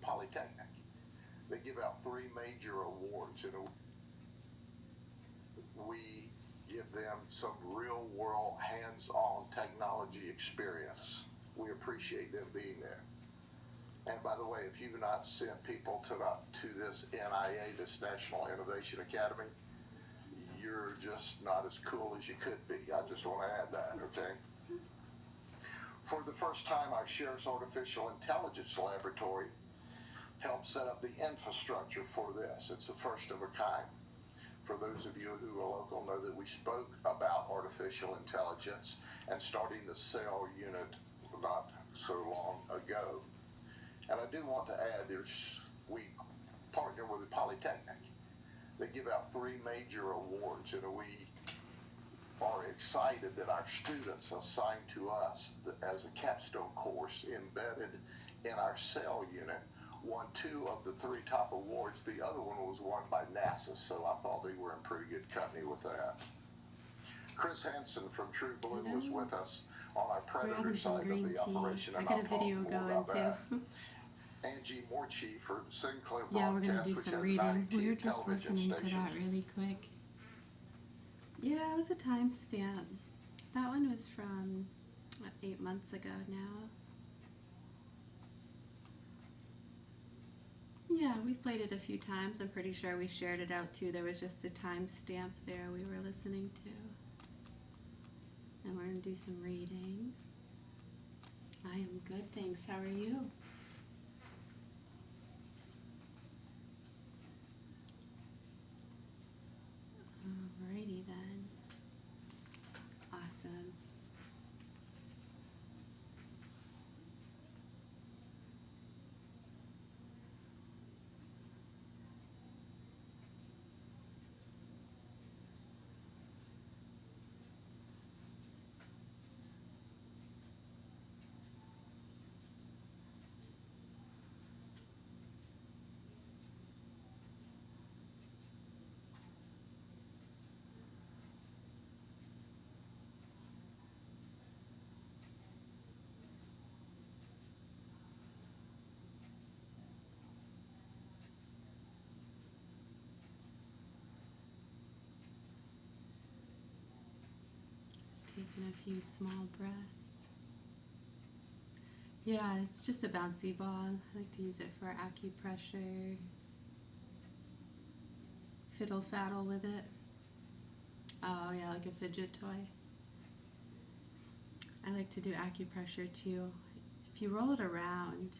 Polytechnic. They give out 3 major awards, and we give them some real world hands-on technology experience. We appreciate them being there. And by the way, if you've not sent people to this NIA, this National Innovation Academy, you're just not as cool as you could be. I just want to add that, okay? For the first time, our Sheriff's Artificial Intelligence Laboratory helped set up the infrastructure for this. It's the first of a kind. For those of you who are local know that we spoke about artificial intelligence and starting the cell unit not so long ago. And I do want to add, we partner with the Polytechnic. They give out 3 major awards, and we are excited that our students assigned to us as a capstone course embedded in our cell unit won 2 of the 3 top awards. The other one was won by NASA, so I thought they were in pretty good company with that. Chris Hansen from True Blue was with us on our Predator side of the operation. I got a video going too. Angie Morchi for Sinclair Yeah, we're Broadcast, going to do which some has reading. 92 We were just television listening to stations. that really quick. Yeah, it was a timestamp. That one was from, 8 months ago now. Yeah, we've played it a few times. I'm pretty sure we shared it out too. There was just a timestamp there we were listening to. And we're going to do some reading. I am good, thanks. How are you? Alrighty then. Awesome. Just taking a few small breaths. Yeah, it's just a bouncy ball. I like to use it for acupressure. Fiddle faddle with it. Oh yeah, like a fidget toy. I like to do acupressure too. If you roll it around,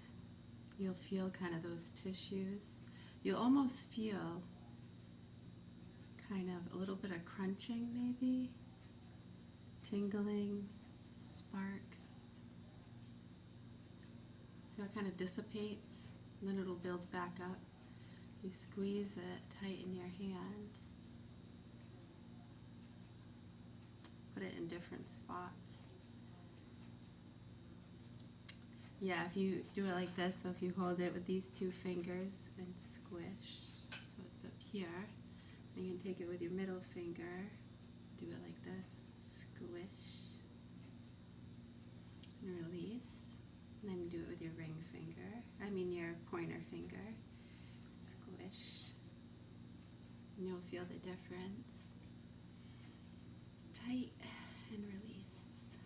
you'll feel kind of those tissues. You'll almost feel kind of a little bit of crunching maybe, tingling, sparks. So it kind of dissipates, and then it'll build back up. You squeeze it tight in your hand. Put it in different spots. Yeah, if you do it like this, so if you hold it with these 2 fingers and squish, so it's up here, and you can take it with your middle finger, do it like this, squish, and release, and then do it with your your pointer finger, squish, and you'll feel the difference. Tight and release.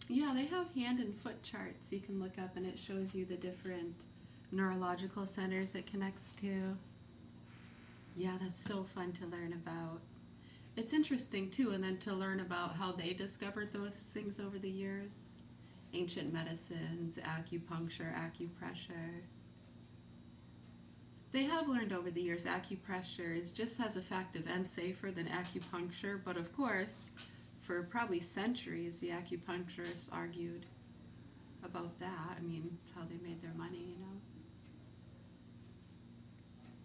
Yeah, they have hand and foot charts you can look up, and it shows you the different neurological centers it connects to. Yeah, that's so fun to learn about. It's interesting too, and then to learn about how they discovered those things over the years. Ancient medicines, acupuncture, acupressure. They have learned over the years acupressure is just as effective and safer than acupuncture, but of course, for probably centuries, the acupuncturists argued about that. I mean, it's how they made their money, you know.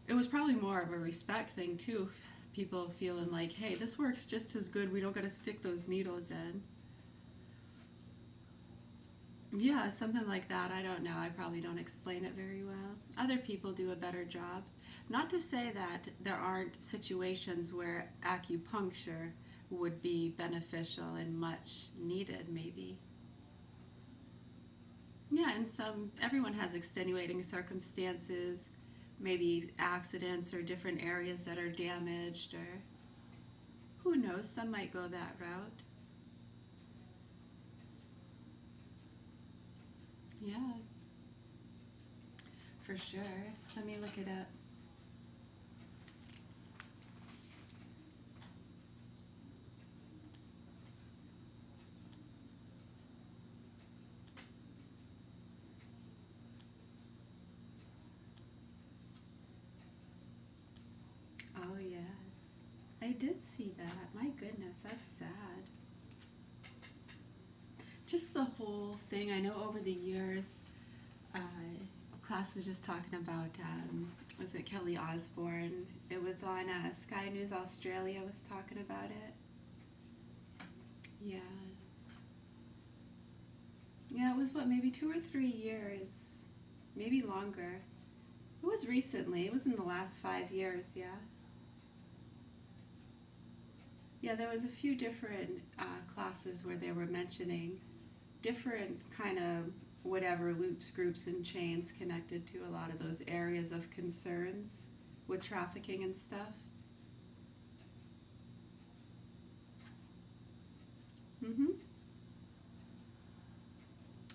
It was probably more of a respect thing too, people feeling like, hey, this works just as good, we don't got to stick those needles in. Yeah, something like that. I don't know. I probably don't explain it very well. Other people do a better job. Not to say that there aren't situations where acupuncture would be beneficial and much needed, maybe. Yeah, and everyone has extenuating circumstances, maybe accidents or different areas that are damaged, or who knows, some might go that route. Yeah, for sure. Let me look it up. Oh, yes. I did see that. My goodness, that's sad. Just the whole thing. I know over the years, uh, class was just talking about, was it Kelly Osbourne? It was on Sky News Australia was talking about it. Yeah. Yeah, it was what, maybe 2 or 3 years, maybe longer. It was recently. It was in the last 5 years, yeah. Yeah, there was a few different classes where they were mentioning different kind of whatever loops, groups, and chains connected to a lot of those areas of concerns with trafficking and stuff. Mm-hmm.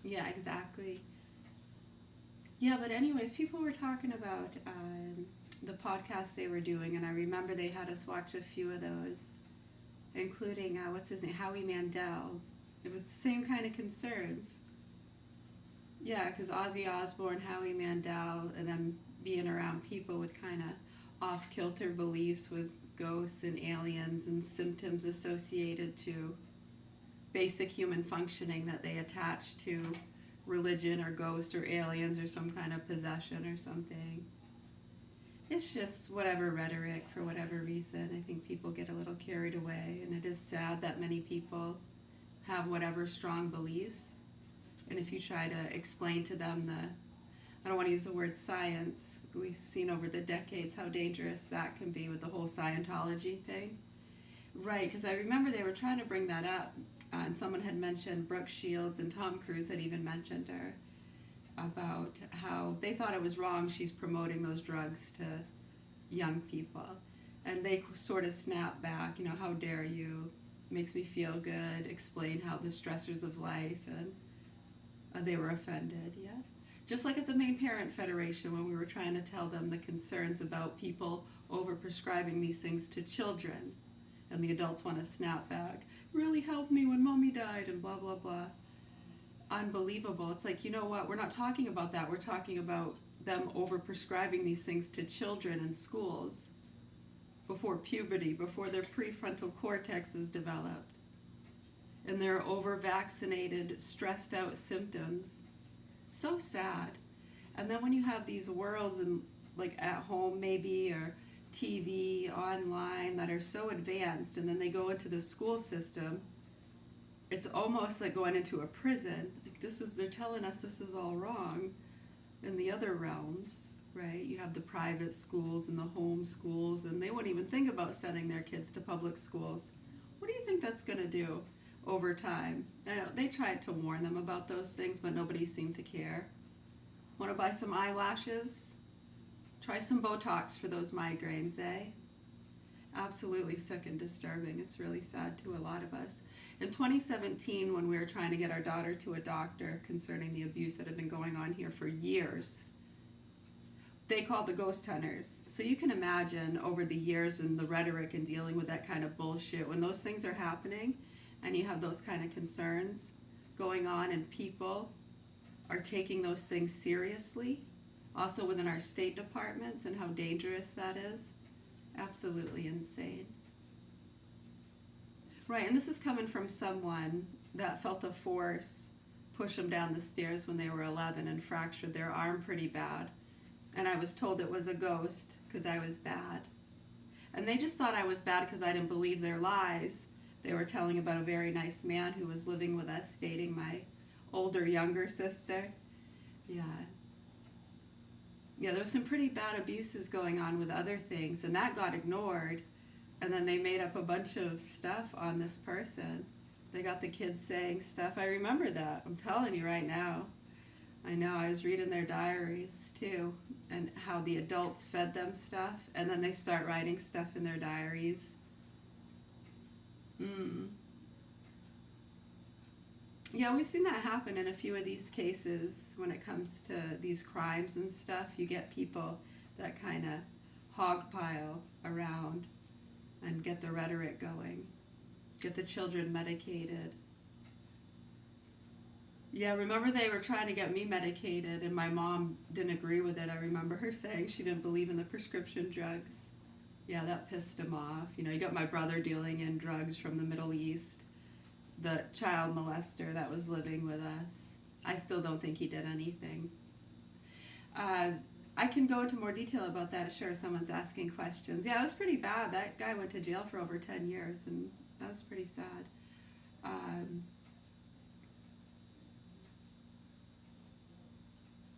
Yeah, exactly. Yeah, but anyways, people were talking about the podcast they were doing, and I remember they had us watch a few of those, including, what's his name, Howie Mandel. It was the same kind of concerns. Yeah, because Ozzy Osbourne, Howie Mandel, and them being around people with kind of off-kilter beliefs with ghosts and aliens and symptoms associated to basic human functioning that they attach to religion or ghost or aliens or some kind of possession or something. It's just whatever rhetoric for whatever reason. I think people get a little carried away, and it is sad that many people have whatever strong beliefs. And if you try to explain to them I don't want to use the word science, we've seen over the decades how dangerous that can be with the whole Scientology thing. Right, because I remember they were trying to bring that up, and someone had mentioned Brooke Shields, and Tom Cruise had even mentioned her, about how they thought it was wrong she's promoting those drugs to young people. And they sort of snapped back, how dare you, makes me feel good, explain how the stressors of life, and they were offended, yeah. Just like at the Maine Parent Federation when we were trying to tell them the concerns about people over-prescribing these things to children, and the adults want to snap back, really helped me when mommy died, and blah, blah, blah. Unbelievable. It's like, you know what, we're not talking about that. We're talking about them over-prescribing these things to children in schools before puberty, before their prefrontal cortex is developed. And they're over-vaccinated, stressed out symptoms. So sad. And then when you have these worlds and like at home maybe, or TV, online, that are so advanced, and then they go into the school system, it's almost like going into a prison. Like they're telling us this is all wrong. In the other realms, right, you have the private schools and the home schools, and they won't even think about sending their kids to public schools. What do you think that's going to do over time? I know they tried to warn them about those things, but nobody seemed to care. Want to buy some eyelashes? Try some Botox for those migraines, eh? Absolutely sick and disturbing. It's really sad to a lot of us. In 2017, when we were trying to get our daughter to a doctor concerning the abuse that had been going on here for years, they called the ghost hunters. So you can imagine over the years and the rhetoric and dealing with that kind of bullshit, when those things are happening and you have those kind of concerns going on and people are taking those things seriously, also within our state departments, and how dangerous that is. Absolutely insane. Right, and this is coming from someone that felt a force push them down the stairs when they were 11 and fractured their arm pretty bad. And I was told it was a ghost because I was bad. And they just thought I was bad because I didn't believe their lies. They were telling about a very nice man who was living with us, dating my younger sister. Yeah. Yeah, there was some pretty bad abuses going on with other things, and that got ignored. And then they made up a bunch of stuff on this person. They got the kids saying stuff. I remember that. I'm telling you right now. I know, I was reading their diaries too, and how the adults fed them stuff, and then they start writing stuff in their diaries. Yeah, we've seen that happen in a few of these cases when it comes to these crimes and stuff. You get people that kind of hogpile around and get the rhetoric going, get the children medicated. Yeah, remember they were trying to get me medicated and my mom didn't agree with it. I remember her saying she didn't believe in the prescription drugs. Yeah, that pissed him off. You know, you got my brother dealing in drugs from the Middle East, the child molester that was living with us. I still don't think he did anything. I can go into more detail about that, sure, someone's asking questions. Yeah, it was pretty bad. That guy went to jail for over 10 years, and that was pretty sad.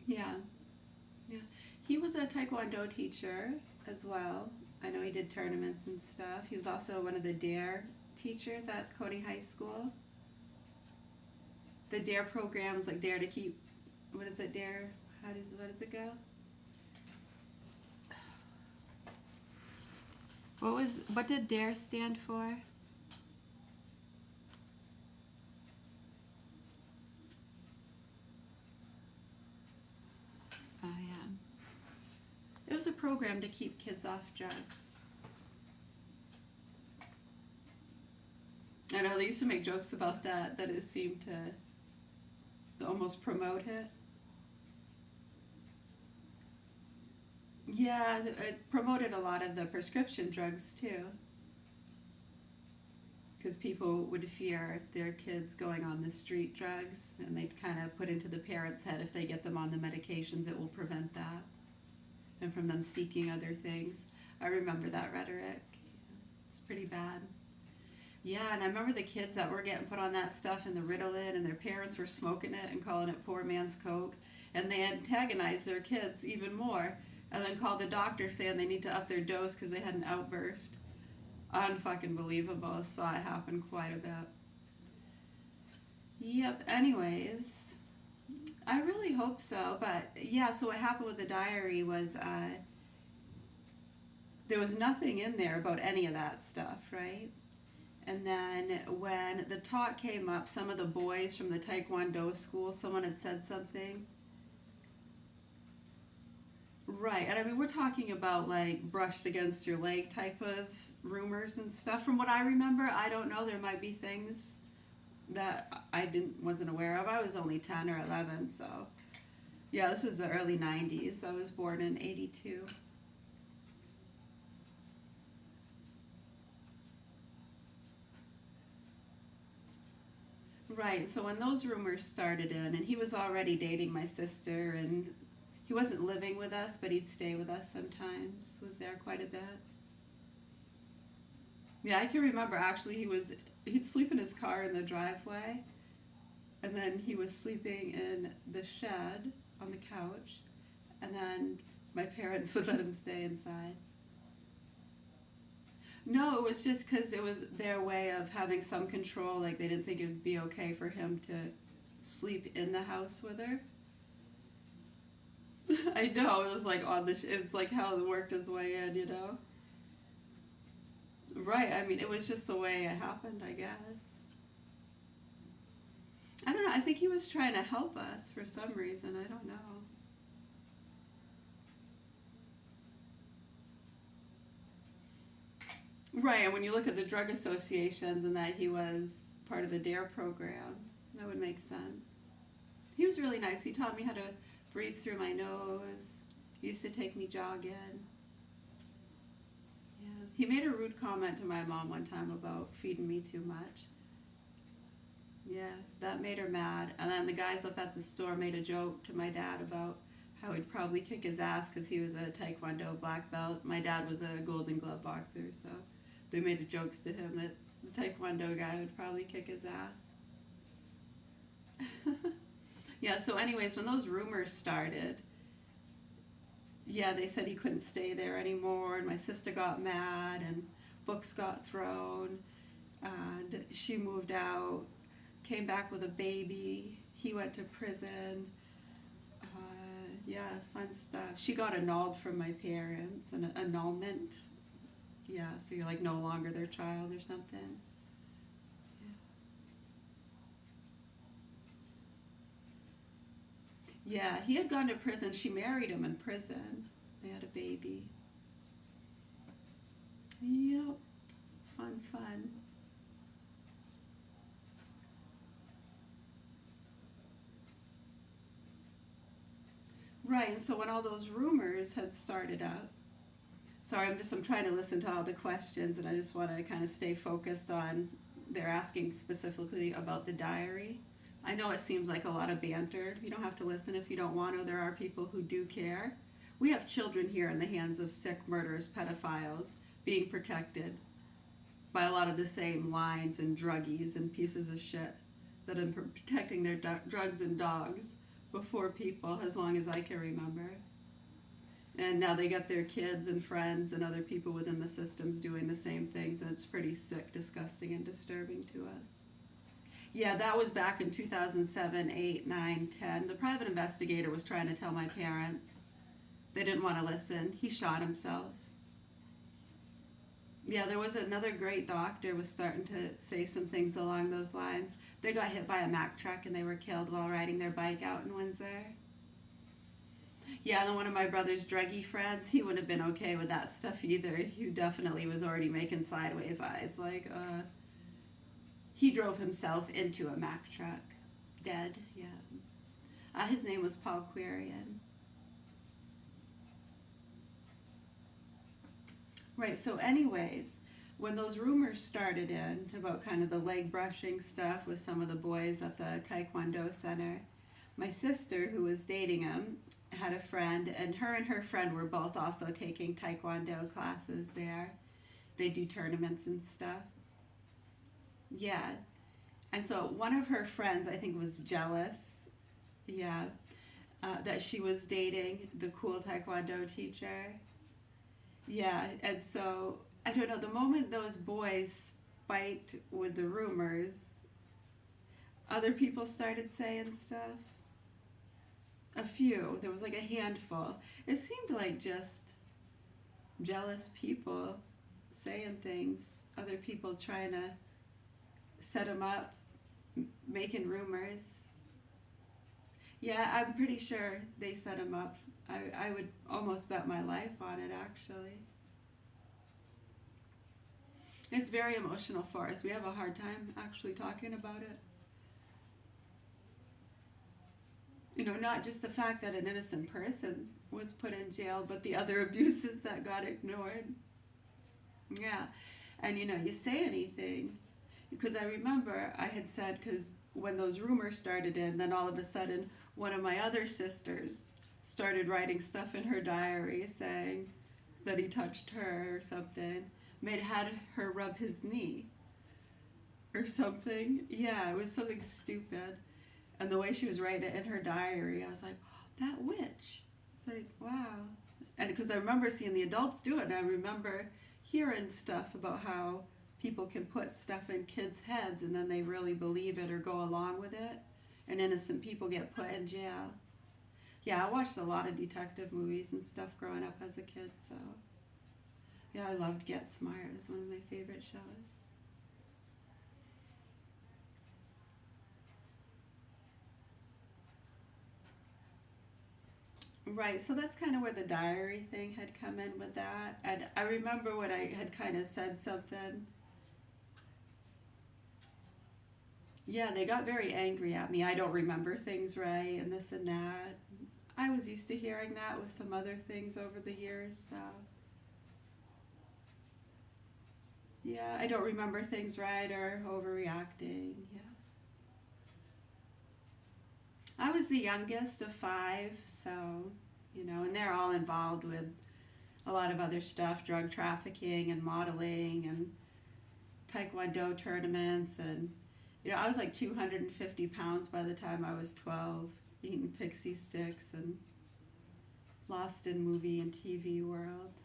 Yeah. He was a Taekwondo teacher as well. I know he did tournaments and stuff. He was also one of the DARE teachers at Cody High School. The DARE programs, like Dare to Keep, what is it, DARE? What does it go? What did DARE stand for? Oh yeah. It was a program to keep kids off drugs. I know they used to make jokes about that it seemed to almost promote it. Yeah, it promoted a lot of the prescription drugs too. Because people would fear their kids going on the street drugs, and they'd kind of put into the parents' head if they get them on the medications, it will prevent that. And from them seeking other things. I remember that rhetoric. It's pretty bad. Yeah, and I remember the kids that were getting put on that stuff and the Ritalin, and their parents were smoking it and calling it poor man's coke, and they antagonized their kids even more, and then called the doctor saying they need to up their dose because they had an outburst. Unfucking believable. Saw it happen quite a bit. Yep, anyways, I really hope so. But yeah, so what happened with the diary was there was nothing in there about any of that stuff, right? And then when the talk came up, some of the boys from the Taekwondo school, someone had said something. Right, and I mean, we're talking about like brushed against your leg type of rumors and stuff. From what I remember, I don't know, there might be things that I wasn't aware of. I was only 10 or 11, so yeah, this was the early 90s. I was born in 82. Right, so when those rumors started in, and he was already dating my sister, and he wasn't living with us, but he'd stay with us sometimes, was there quite a bit. Yeah, I can remember actually he'd sleep in his car in the driveway, and then he was sleeping in the shed on the couch, and then my parents would let him stay inside. No, it was just because it was their way of having some control, like they didn't think it would be okay for him to sleep in the house with her. I know, it was like it was like how it worked his way in, you know? Right, I mean, it was just the way it happened, I guess. I don't know, I think he was trying to help us for some reason, I don't know. Right, and when you look at the drug associations and that he was part of the DARE program, that would make sense. He was really nice, he taught me how to breathe through my nose. He used to take me jogging. Yeah. He made a rude comment to my mom one time about feeding me too much. Yeah, that made her mad. And then the guys up at the store made a joke to my dad about how he'd probably kick his ass because he was a Taekwondo black belt. My dad was a Golden Glove boxer, so they made jokes to him that the Taekwondo guy would probably kick his ass. Yeah, so anyways, when those rumors started, yeah, they said he couldn't stay there anymore, and my sister got mad, books got thrown, and she moved out, came back with a baby. He went to prison. Yeah, it's fun stuff. She got annulled from my parents, an annulment. Yeah, so you're like no longer their child or something. Yeah, he had gone to prison. She married him in prison. They had a baby. Yep. Fun, fun. Right, and so when all those rumors had started up, sorry, I'm trying to listen to all the questions, and I just want to kind of stay focused on, they're asking specifically about the diary. I know it seems like a lot of banter. You don't have to listen if you don't want to. There are people who do care. We have children here in the hands of sick murderers, pedophiles, being protected by a lot of the same lines and druggies and pieces of shit that have been protecting their drugs and dogs before people as long as I can remember. And now they got their kids and friends and other people within the systems doing the same things, and it's pretty sick, disgusting, and disturbing to us. Yeah, that was back in 2007, 8, 9, 10. The private investigator was trying to tell my parents. They didn't want to listen. He shot himself. Yeah, there was another great doctor was starting to say some things along those lines. They got hit by a Mack truck and they were killed while riding their bike out in Windsor. Yeah, and one of my brother's druggy friends, he wouldn't have been okay with that stuff either. He definitely was already making sideways eyes, like, he drove himself into a Mack truck. Dead, yeah. His name was Paul Quarian. Right, so anyways, when those rumors started in about kind of the leg brushing stuff with some of the boys at the Taekwondo Center, my sister, who was dating him, had a friend, and her friend were both also taking Taekwondo classes there. They do tournaments and stuff. Yeah. And so one of her friends, I think, was jealous, yeah, that she was dating the cool Taekwondo teacher. Yeah, and so, I don't know, the moment those boys spiked with the rumors, other people started saying stuff. A few. There was like a handful. It seemed like just jealous people saying things, other people trying to set them up, making rumors. Yeah, I'm pretty sure they set him up. I would almost bet my life on it, actually. It's very emotional for us. We have a hard time actually talking about it. You know, not just the fact that an innocent person was put in jail, but the other abuses that got ignored. Yeah. And, you know, you say anything, because I remember I had said, because when those rumors started in, then all of a sudden one of my other sisters started writing stuff in her diary saying that he touched her or something, had her rub his knee or something. Yeah, it was something stupid. And the way she was writing it in her diary, I was like, oh, that witch. It's like, wow. And because I remember seeing the adults do it, and I remember hearing stuff about how people can put stuff in kids' heads and then they really believe it or go along with it, and innocent people get put in jail. Yeah, I watched a lot of detective movies and stuff growing up as a kid, so yeah, I loved Get Smart. It was one of my favorite shows. Right, so that's kind of where the diary thing had come in with that. And I remember when I had kind of said something. Yeah, they got very angry at me. I don't remember things right and this and that. I was used to hearing that with some other things over the years, so. Yeah, I don't remember things right or overreacting, yeah. I was the youngest of 5, so, you know, and they're all involved with a lot of other stuff, drug trafficking and modeling and Taekwondo tournaments. And, you know, I was like 250 pounds by the time I was 12, eating pixie sticks and lost in movie and TV world.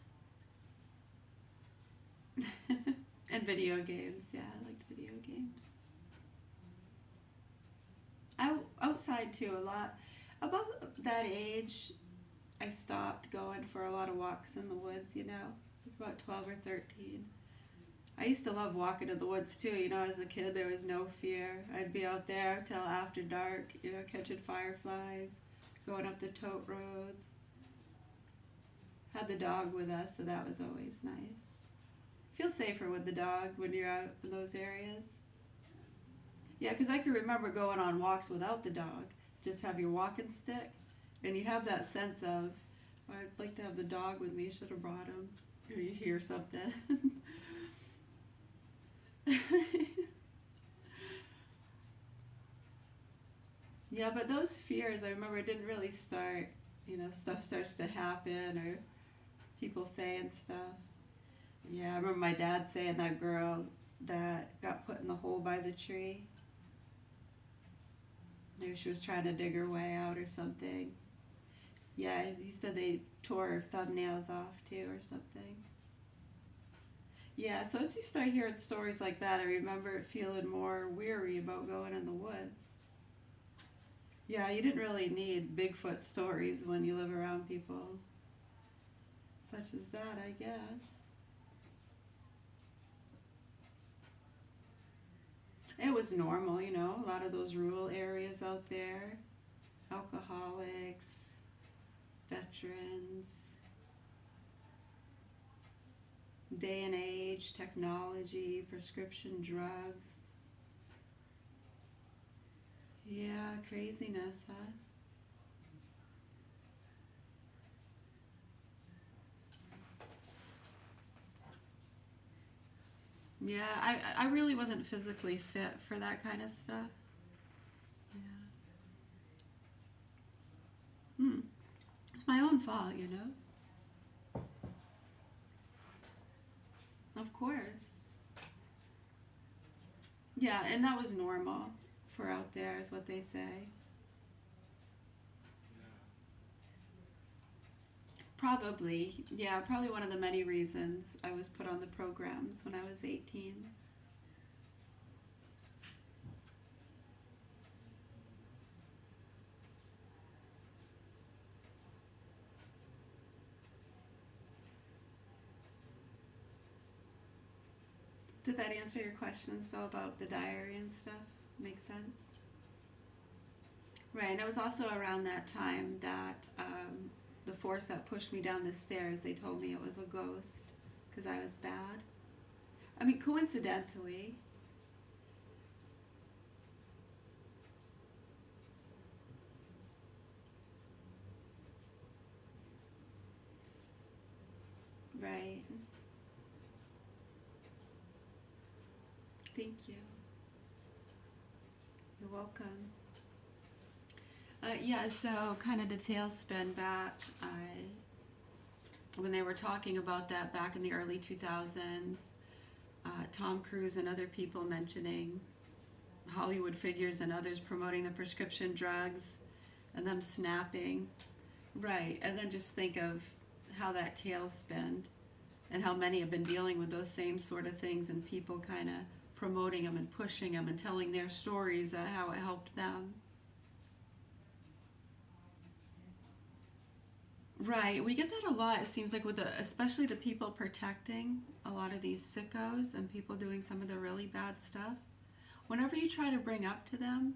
And video games. Yeah, I liked video games. Outside too, a lot. About that age, I stopped going for a lot of walks in the woods, you know. I was about 12 or 13. I used to love walking in the woods too, you know, as a kid there was no fear. I'd be out there till after dark, you know, catching fireflies, going up the tote roads. Had the dog with us, so that was always nice. Feel safer with the dog when you're out in those areas. Yeah, because I can remember going on walks without the dog. Just have your walking stick, and you have that sense of, oh, I'd like to have the dog with me. Should have brought him. Or you hear something. Yeah, but those fears, I remember it didn't really start. You know, stuff starts to happen, or people saying stuff. Yeah, I remember my dad saying that girl that got put in the hole by the tree. Maybe she was trying to dig her way out or something. Yeah, he said they tore her thumbnails off too or something. Yeah, so once you start hearing stories like that, I remember feeling more weary about going in the woods. Yeah, you didn't really need Bigfoot stories when you live around people such as that, I guess. It was normal, you know, a lot of those rural areas out there, alcoholics, veterans, day and age, technology, prescription drugs. Yeah, craziness, huh? Yeah, I really wasn't physically fit for that kind of stuff. Yeah. It's my own fault, you know? Of course. Yeah, and that was normal for out there, is what they say. Probably, yeah, probably one of the many reasons I was put on the programs when I was 18. Did that answer your questions, so about the diary and stuff? Make sense? Right, and it was also around that time that the force that pushed me down the stairs, they told me it was a ghost because I was bad. I mean, coincidentally, right. Thank you. You're welcome. Yeah, so kind of the tailspin back when they were talking about that back in the early 2000s. Tom Cruise and other people mentioning Hollywood figures and others promoting the prescription drugs and them snapping. Right, and then just think of how that tailspin and how many have been dealing with those same sort of things and people kind of promoting them and pushing them and telling their stories how it helped them. Right, we get that a lot. It seems like with especially the people protecting a lot of these sickos and people doing some of the really bad stuff. Whenever you try to bring up to them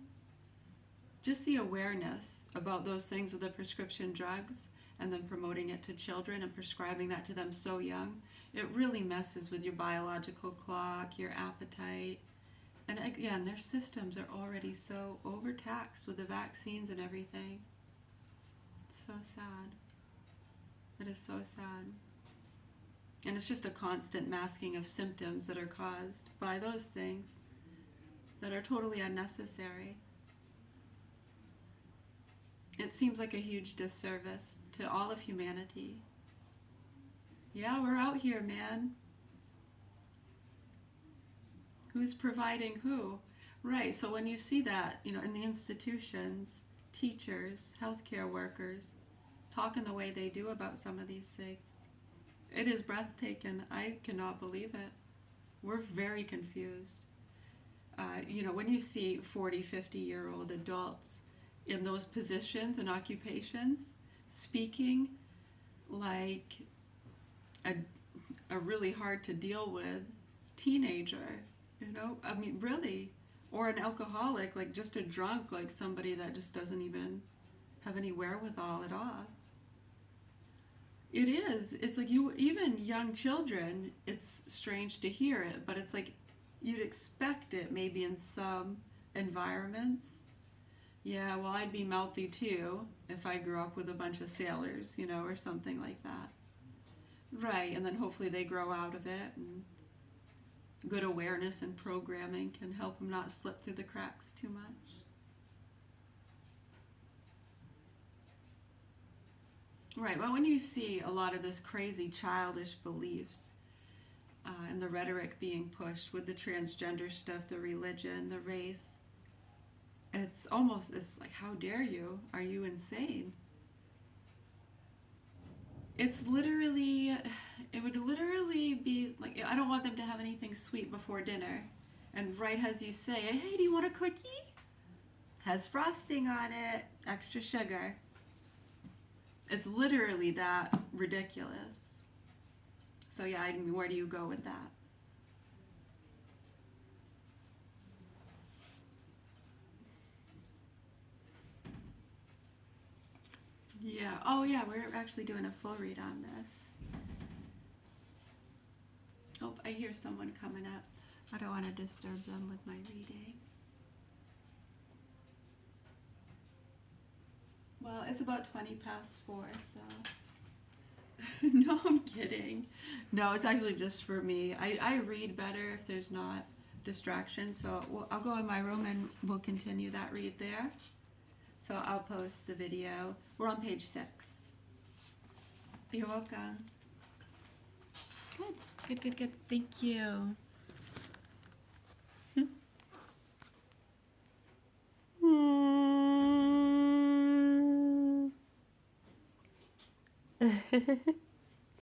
just the awareness about those things with the prescription drugs and then promoting it to children and prescribing that to them so young, it really messes with your biological clock, your appetite. And again, their systems are already so overtaxed with the vaccines and everything. It's so sad. It is so sad. And it's just a constant masking of symptoms that are caused by those things that are totally unnecessary. It seems like a huge disservice to all of humanity. Yeah, we're out here, man. Who's providing who? Right, so when you see that, you know, in the institutions, teachers, healthcare workers, talking the way they do about some of these things, It is breathtaking. I cannot believe it. We're very confused. When you see 40, 50-year-old adults in those positions and occupations speaking like a really hard to deal with teenager, I mean, really, or an alcoholic, like just a drunk, like somebody that just doesn't even have any wherewithal at all. It is. It's like even young children, it's strange to hear it, but it's like you'd expect it maybe in some environments. Yeah, well, I'd be mouthy too if I grew up with a bunch of sailors, or something like that. Right, and then hopefully they grow out of it, and good awareness and programming can help them not slip through the cracks too much. Right, well, when you see a lot of this crazy childish beliefs and the rhetoric being pushed with the transgender stuff, the religion, the race, it's like, how dare you? Are you insane? It would literally be like, I don't want them to have anything sweet before dinner. And right as you say, hey, do you want a cookie? Has frosting on it, extra sugar. It's literally that ridiculous. So yeah, I mean, where do you go with that? Yeah. Oh yeah, we're actually doing a full read on this. Oh, I hear someone coming up. I don't want to disturb them with my reading. Well, it's about 20 past 4, so. No, I'm kidding. No, it's actually just for me. I read better if there's not distraction, so I'll go in my room and we'll continue that read there. So I'll post the video. We're on page 6. You're welcome. Good. Thank you.